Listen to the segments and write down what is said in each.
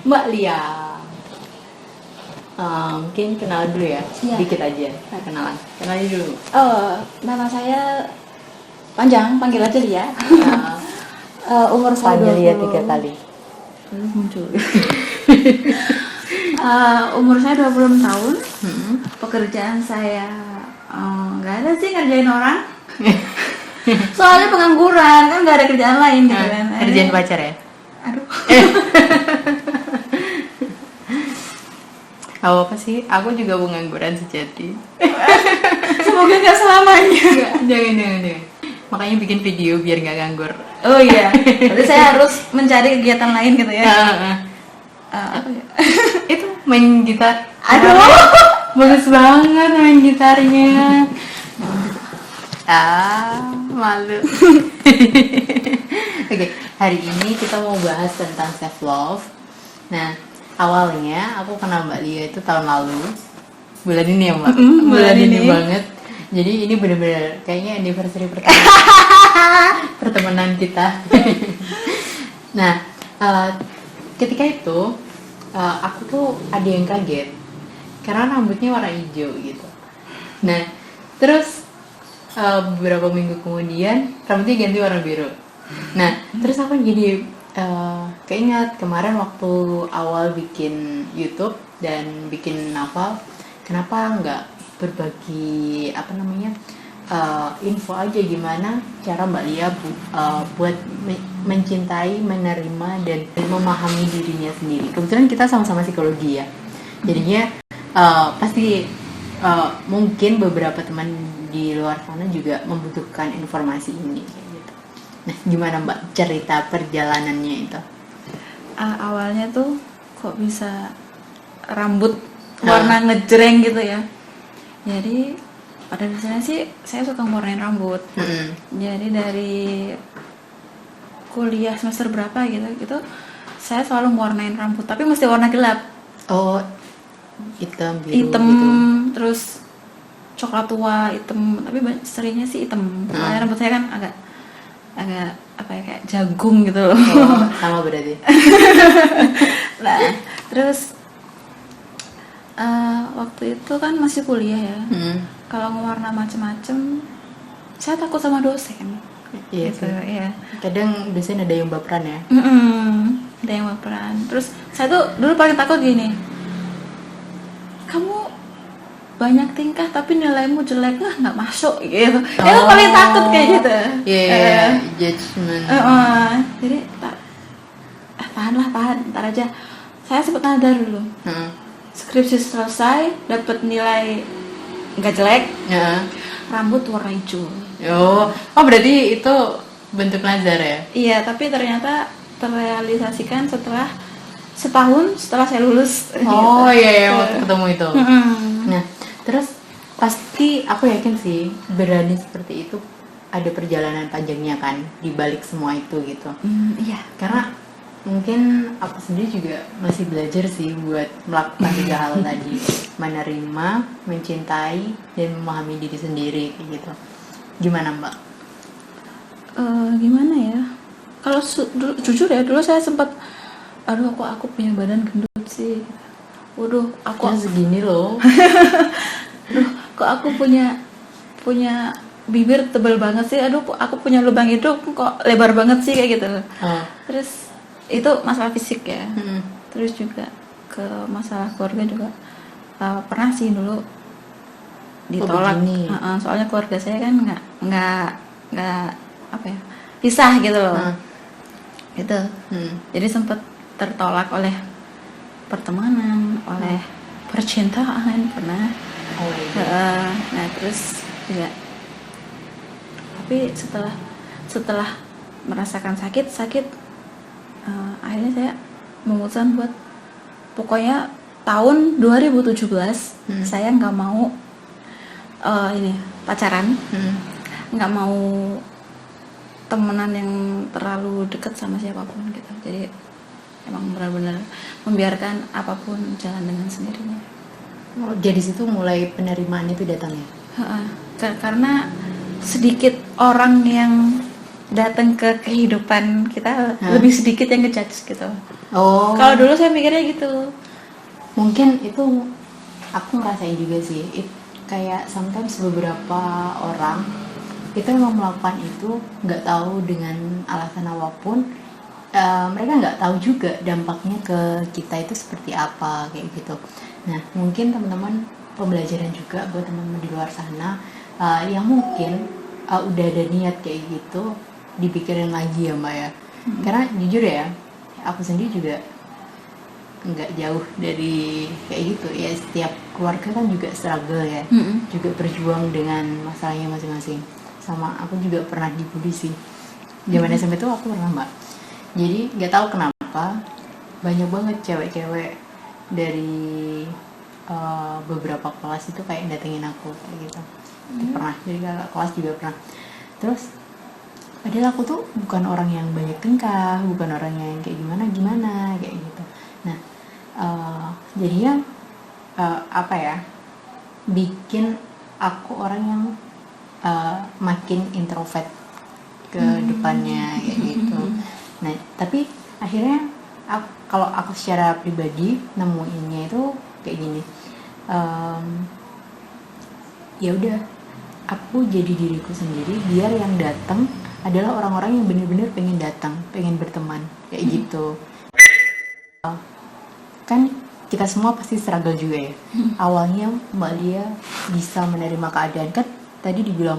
Mbak Lia. Mungkin kenal dulu ya, Iya. dikit aja kenalan. Kenalin dulu. Nama saya panjang, panggil aja Lia. Umur saya Panggil 20. Lia 3 kali. Muncul. Umur saya 26 tahun. Pekerjaan saya nggak ada sih ngerjain orang. Soalnya pengangguran kan nggak ada kerjaan lain gitu kan. Kerjaan pacar ya? Aduh. Apa sih? Aku juga pengangguran sejati. Semoga nggak selamanya. Jangan. Makanya bikin video biar nggak nganggur. Oh iya. Berarti saya harus mencari kegiatan lain gitu ya. Apa ya? Itu main gitar. Aduh. Bagus banget main gitarnya. Malu. Oke, hari ini kita mau bahas tentang self love. Nah, awalnya aku kenal Mbak Lia itu tahun lalu. Bulan ini ya, Mbak. Bulan ini banget. Jadi ini benar-benar kayaknya anniversary pertama pertemanan kita. Nah, ketika itu aku tuh ada yang kaget karena rambutnya warna hijau gitu. Nah, terus beberapa minggu kemudian rambutnya ganti warna biru. Nah, terus aku jadi keingat kemarin waktu awal bikin YouTube dan bikin novel, kenapa nggak berbagi info aja gimana cara Mbak Lia buat mencintai, menerima dan memahami dirinya sendiri. Kebetulan kita sama-sama psikologi ya, jadinya pasti mungkin beberapa teman di luar sana juga membutuhkan informasi ini kayak gitu. Nah, gimana Mbak cerita perjalanannya itu? Awalnya tuh kok bisa rambut warna ngejreng gitu ya. Jadi pada dasarnya sih saya suka warnain rambut. Jadi dari kuliah semester berapa gitu saya selalu mewarnain rambut, tapi mesti warna gelap. Oh, hitam, biru Hitam gitu. Terus coklat tua, hitam, tapi seringnya sih hitam. Soalnya rambut saya kan agak apa ya, kayak jagung gitu loh. Oh, sama berarti. Nah, terus waktu itu kan masih kuliah ya. Kalau ngewarna macem-macem, saya takut sama dosen. Iya Gitu, sih. ya. Kadang dosen ada yang baperan ya. Ada yang baperan. Terus saya tuh dulu paling takut gini. Kamu banyak tingkah tapi nilaimu jelek, nggak masuk gitu. Itu paling takut kayak gitu. Iya, judgement. Jadi tahan, ntar aja. Saya sempat nadar dulu. Skripsi selesai, dapat nilai nggak jelek, rambut warna hijau. Oh berarti itu bentuk nazar ya? Iya, tapi ternyata terrealisasikan setelah setahun setelah saya lulus. Oh gitu. iya, waktu ketemu itu. Nah, terus pasti aku yakin sih berani seperti itu ada perjalanan panjangnya kan di balik semua itu gitu. Iya. Karena mungkin aku sendiri juga masih belajar sih buat melakukan 3 hal tadi, menerima, mencintai, dan memahami diri sendiri kayak gitu. Gimana Mbak? Gimana ya? Kalau jujur ya, dulu saya sempat, aduh aku punya badan gendut sih. Waduh, aku segini loh. Aduh, kok aku punya bibir tebal banget sih. Aduh, aku punya lubang hidung kok lebar banget sih kayak gitu. Terus itu masalah fisik ya. Terus juga ke masalah keluarga juga pernah sih dulu ditolak. Soalnya keluarga saya kan nggak apa ya, pisah gitu loh. Gitu. Jadi sempat tertolak oleh pertemanan, oleh percintaan pernah. Nah terus juga, tapi setelah merasakan sakit akhirnya saya memutuskan buat pokoknya tahun 2017 saya nggak mau pacaran, nggak mau temenan yang terlalu dekat sama siapapun gitu. Jadi emang benar-benar membiarkan apapun jalan dengan sendirinya. Jadi situ mulai penerimaan itu datang ya? Karena sedikit orang yang datang ke kehidupan kita Hah? lebih sedikit yang ngejudge gitu. Oh, Kalau dulu saya mikirnya gitu. mungkin itu aku ngerasain juga sih. Kayak sometimes beberapa orang itu memang melakukan itu nggak tahu dengan alasan apapun. Mereka nggak tahu juga dampaknya ke kita itu seperti apa kayak gitu. Nah, mungkin teman-teman pembelajaran juga buat teman-teman di luar sana yang mungkin udah ada niat kayak gitu, dipikirin lagi ya Mbak ya. Karena jujur ya, aku sendiri juga nggak jauh dari kayak gitu ya. Setiap keluarga kan juga struggle ya, juga berjuang dengan masalahnya masing-masing. Sama aku juga pernah dibully sih. Zaman SMP tuh aku pernah Mbak. Jadi nggak tahu kenapa banyak banget cewek-cewek dari beberapa kelas itu kayak datengin aku kayak gitu. Itu pernah, jadi kakak kelas juga pernah. Terus padahal aku tuh bukan orang yang banyak tingkah, bukan orang yang kayak gimana kayak gitu. Nah, jadinya apa ya, bikin aku orang yang makin introvert ke depannya kayak gitu. Nah, tapi akhirnya kalau aku secara pribadi nemuinnya itu kayak gini, ya udah, aku jadi diriku sendiri, biar yang datang adalah orang-orang yang benar-benar pengen datang, pengen berteman kayak gitu. Kan kita semua pasti struggle juga ya. Awalnya Mbak Lia bisa menerima keadaan, kan tadi dibilang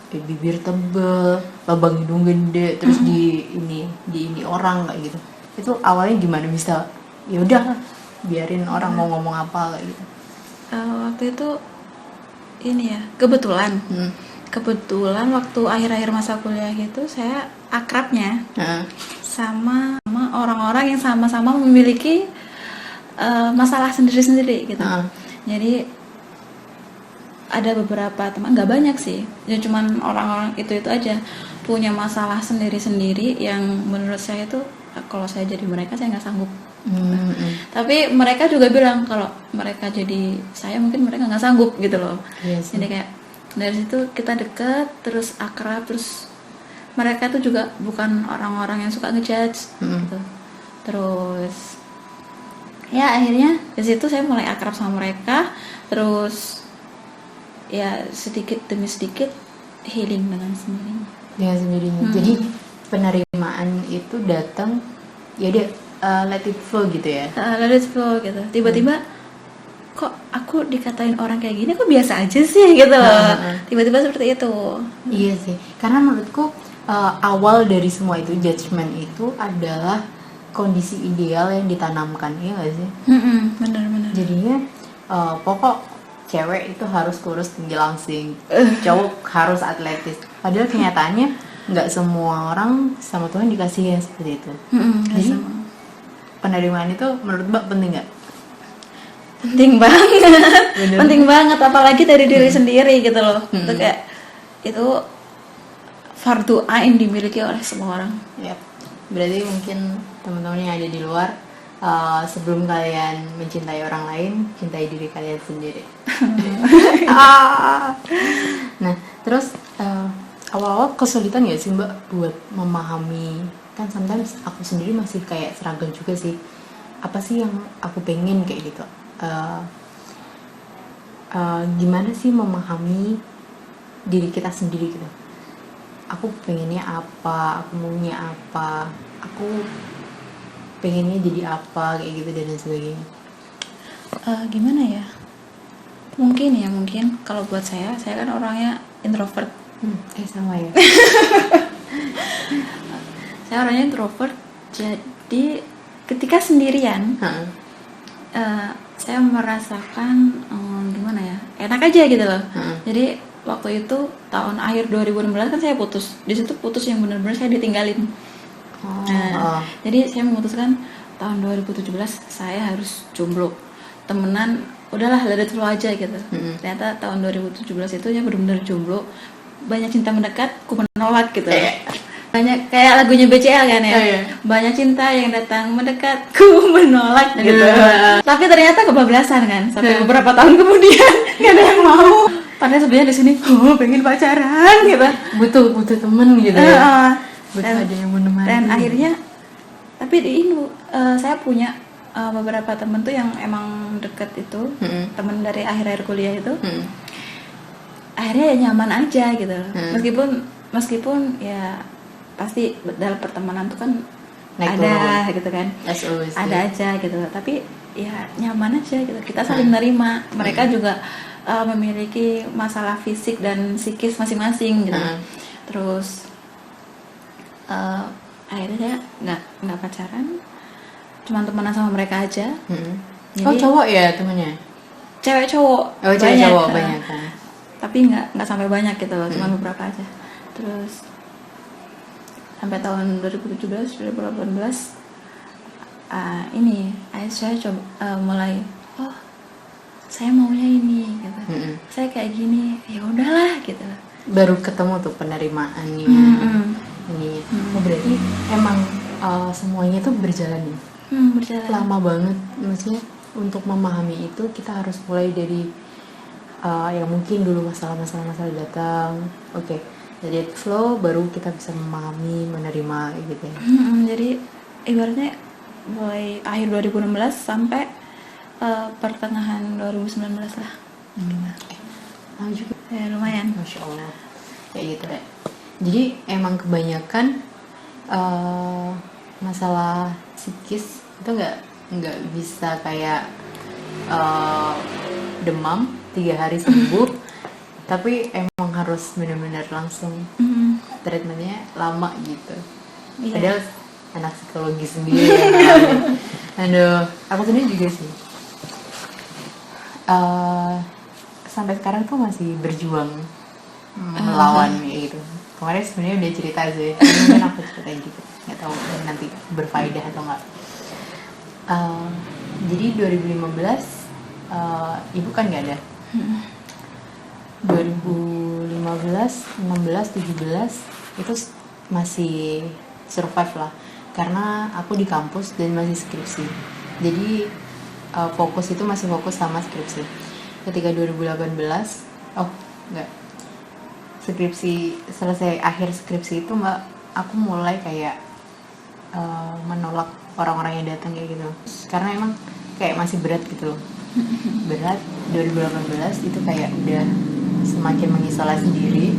bibir tebel, lubang hidung gede, terus di ini orang kayak gitu. Itu awalnya gimana bisa? Ya udah, biarin orang mau ngomong apa kayak gitu. Waktu itu ini ya, kebetulan waktu akhir-akhir masa kuliah gitu saya akrabnya sama orang-orang yang sama-sama memiliki masalah sendiri-sendiri gitu. Jadi ada beberapa teman, nggak banyak sih, ya cuman orang-orang itu aja punya masalah sendiri-sendiri yang menurut saya tuh kalau saya jadi mereka saya nggak sanggup. Tapi mereka juga bilang kalau mereka jadi saya mungkin mereka nggak sanggup gitu loh. Yes. Jadi kayak dari situ kita deket, terus akrab, terus mereka tuh juga bukan orang-orang yang suka ngejudge gitu. Terus ya akhirnya di situ saya mulai akrab sama mereka, terus ya sedikit demi sedikit healing dengan sendirinya. Jadi penerimaan itu datang ya dia let it flow gitu ya. Let it flow gitu. Tiba-tiba kok aku dikatain orang kayak gini kok biasa aja sih gitu loh. Tiba-tiba seperti itu. Iya sih. Karena menurutku awal dari semua itu, judgement itu adalah kondisi ideal yang ditanamkan, ya nggak sih? Benar-benar. Jadinya pokok cewek itu harus kurus tinggi langsing, cowok harus atletis. Padahal kenyataannya nggak semua orang sama Tuhan dikasih yang seperti itu. Jadi penerimaan itu menurut Mbak penting nggak? Penting banget. Penting banget, apalagi dari diri sendiri gitu loh. Itu kayak itu fardu ain dimiliki oleh semua orang. Yap. Berarti mungkin teman-teman yang ada di luar, sebelum kalian mencintai orang lain, cintai diri kalian sendiri. Nah, terus awal-awal kesulitan nggak sih Mbak buat memahami? Kan sometimes aku sendiri masih kayak struggle juga sih. Apa sih yang aku pengen kayak gitu? Gimana sih memahami diri kita sendiri gitu? Aku pengennya apa? Aku maunya apa? Aku pengennya jadi apa kayak gitu dan sebagainya. Gimana ya? Mungkin kalau buat saya kan orangnya introvert. Sama ya. Saya orangnya introvert, jadi ketika sendirian saya merasakan gimana ya, enak aja gitu loh. Jadi waktu itu tahun akhir 2016 kan saya putus. Di situ putus yang benar-benar saya ditinggalin. Jadi saya memutuskan tahun 2017 saya harus jomblo, temenan udahlah let it flow aja gitu. Ternyata tahun 2017 itu ya benar-benar jomblo, banyak cinta mendekat ku menolak gitu. Banyak kayak lagunya BCL kan ya. Banyak cinta yang datang mendekat ku menolak gitu. Tapi ternyata kebablasan kan sampai beberapa tahun kemudian nggak ada yang mau. Padahal sebenarnya di sini pengen pacaran gitu. Butuh temen gitu. Betul, ada yang menemani. Dan akhirnya tapi di Indo saya punya beberapa temen tuh yang emang deket itu, temen dari akhir-akhir kuliah itu, akhirnya ya nyaman aja gitu. Meskipun ya pasti dalam pertemanan tuh kan Naik ada turun. gitu kan, ada aja gitu. Tapi ya nyaman aja gitu. Kita saling nerima. Mereka juga memiliki masalah fisik dan psikis masing-masing gitu. Terus akhirnya saya nggak pacaran, cuma temenan sama mereka aja. Jadi, cowok ya temennya? Cewek cowok cewek cowok banyak kan? Tapi nggak sampai banyak gitu loh, cuma beberapa aja. Terus sampai tahun 2017 2018 ini saya coba mulai saya maunya ini gitu. Saya kayak gini, ya udahlah gitu. Baru ketemu tuh penerimaannya. Ini berarti emang semuanya tuh berjalan ya? Berjalan lama banget, maksudnya untuk memahami itu kita harus mulai dari yang mungkin dulu masalah datang, jadi flow baru kita bisa memahami, menerima gitu ya. Jadi ibaratnya mulai akhir 2016 sampai pertengahan 2019 lah. Lama juga Ya lumayan. Masya Allah, kayak gitu deh. Jadi emang kebanyakan masalah psikis itu nggak bisa kayak demam 3 hari sembuh, tapi emang harus benar-benar langsung treatmentnya lama gitu. Padahal anak psikologi sendiri ya. Aduh, aku sendiri juga sih. Sampai sekarang tuh masih berjuang melawan kayak gitu. Kemarin sebenarnya udah cerita sih, mungkin aku ceritain gitu, nggak tahu nanti berfaedah atau nggak. Jadi 2015 ibu kan nggak ada. 2015, 16, 17 itu masih survive lah, karena aku di kampus dan masih skripsi. Jadi fokus itu masih fokus sama skripsi. Ketika 2018, skripsi selesai, akhir skripsi itu aku mulai kayak menolak orang-orang yang datang kayak gitu, karena emang kayak masih berat gitu loh. Berat. 2018 itu kayak udah semakin mengisolasi diri,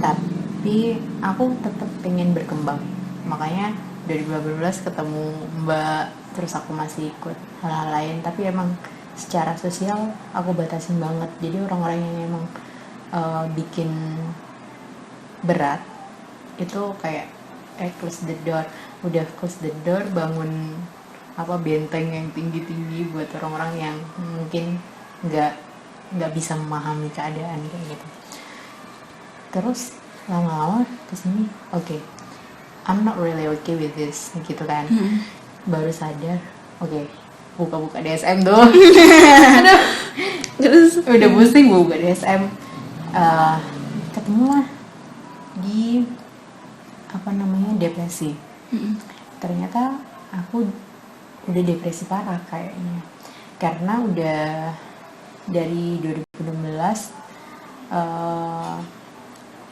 tapi aku tetap pengen berkembang. Makanya 2018 ketemu Mbak, terus aku masih ikut hal-hal lain, tapi emang secara sosial aku batasin banget. Jadi orang-orang yang emang bikin berat itu kayak close the door, udah close the door, bangun benteng yang tinggi-tinggi buat orang-orang yang mungkin nggak bisa memahami keadaan kayak gitu. Terus lama-lama kesini I'm not really okay with this gitu kan. Baru sadar buka-buka DSM tuh. Aduh, terus udah pusing buka DSM. Ketemu lah di depresi. Ternyata aku udah depresi parah kayaknya, karena udah dari 2016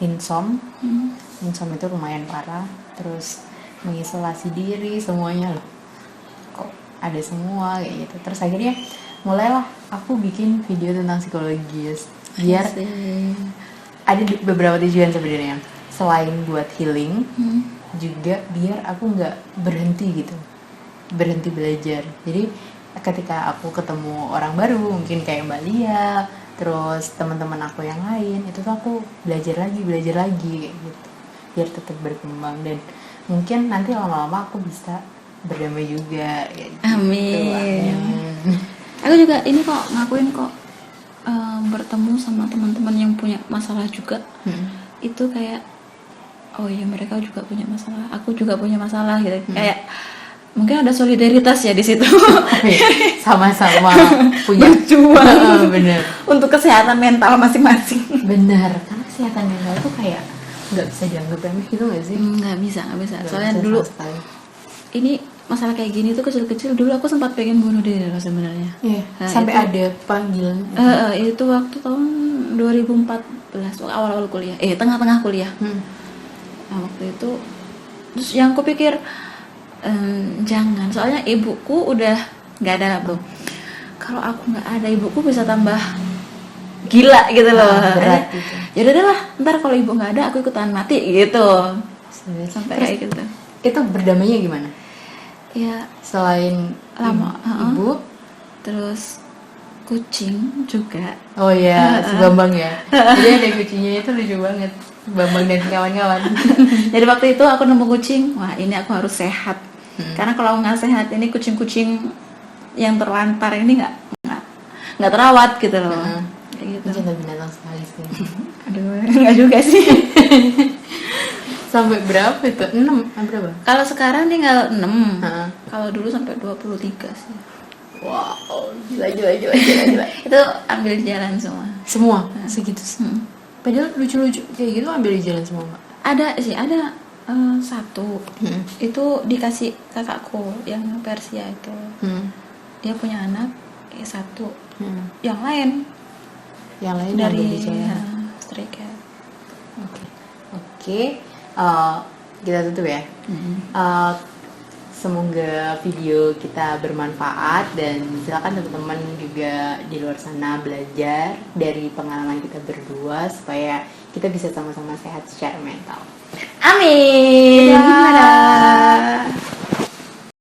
insom itu lumayan parah, terus mengisolasi diri semuanya loh, kok ada semua kayak gitu. Terus akhirnya mulailah aku bikin video tentang psikologis, biar ada beberapa tujuan sebenarnya. Selain buat healing, juga biar aku nggak berhenti belajar. Jadi ketika aku ketemu orang baru, mungkin kayak Mbak Lia, terus teman-teman aku yang lain, itu tuh aku belajar lagi kayak gitu, biar tetap berkembang, dan mungkin nanti lama-lama aku bisa berdamai juga kayak gitu. Amin. Aku juga ini kok ngakuin kok bertemu sama teman-teman yang punya masalah juga. Itu kayak mereka juga punya masalah, aku juga punya masalah gitu. Kayak mungkin ada solidaritas ya di situ. Sama-sama punya berjuang bener untuk kesehatan mental masing-masing. Bener, karena kesehatan mental itu kayak nggak bisa dianggap remeh gitu nggak sih? Nggak bisa. Soalnya dulu ini masalah kayak gini tuh kecil-kecil, dulu aku sempat pengen bunuh diri loh sebenarnya. Sampai itu, ada panggilan. Itu waktu tahun 2014, awal-awal kuliah, tengah-tengah kuliah. Nah, waktu itu Terus yang aku pikir jangan, soalnya ibuku udah nggak ada tuh. Kalau aku nggak ada, ibuku bisa tambah gila gitu loh. Berat gitu. Ya udah lah, ntar kalau ibu nggak ada aku ikutan mati gitu. Sampai Terus, kayak gitu. Itu berdamainya gimana? Ya Selain lama. ibu, Terus kucing juga. oh ya, si Bambang ya. Jadi ada kucingnya itu lucu banget, Bambang dan kawan-kawan. Jadi waktu itu aku nemu kucing, wah ini aku harus sehat. Karena kalau nggak sehat ini kucing-kucing yang terlantar ini nggak terawat gitu loh. Kayak gitu. Cinta binatang sekali sih. Aduh, nggak juga sih. Sampai berapa itu? 6? Berapa? Kalau sekarang tinggal 6. Heeh. Kalau dulu sampai 23 sih. Wow, gila. Itu ambil jalan semua. Semua segitu. Padahal lucu-lucu kayak gitu ambil di jalan semua Mbak. Ada sih, ada satu. Itu dikasih kakakku yang Persia itu. Dia punya anak satu. Yang lain Yang lain dari ambil di jalan. stray cat. Oke. Kita tutup ya. Semoga video kita bermanfaat dan silakan teman-teman juga di luar sana belajar dari pengalaman kita berdua supaya kita bisa sama-sama sehat secara mental. Amin. Dadah.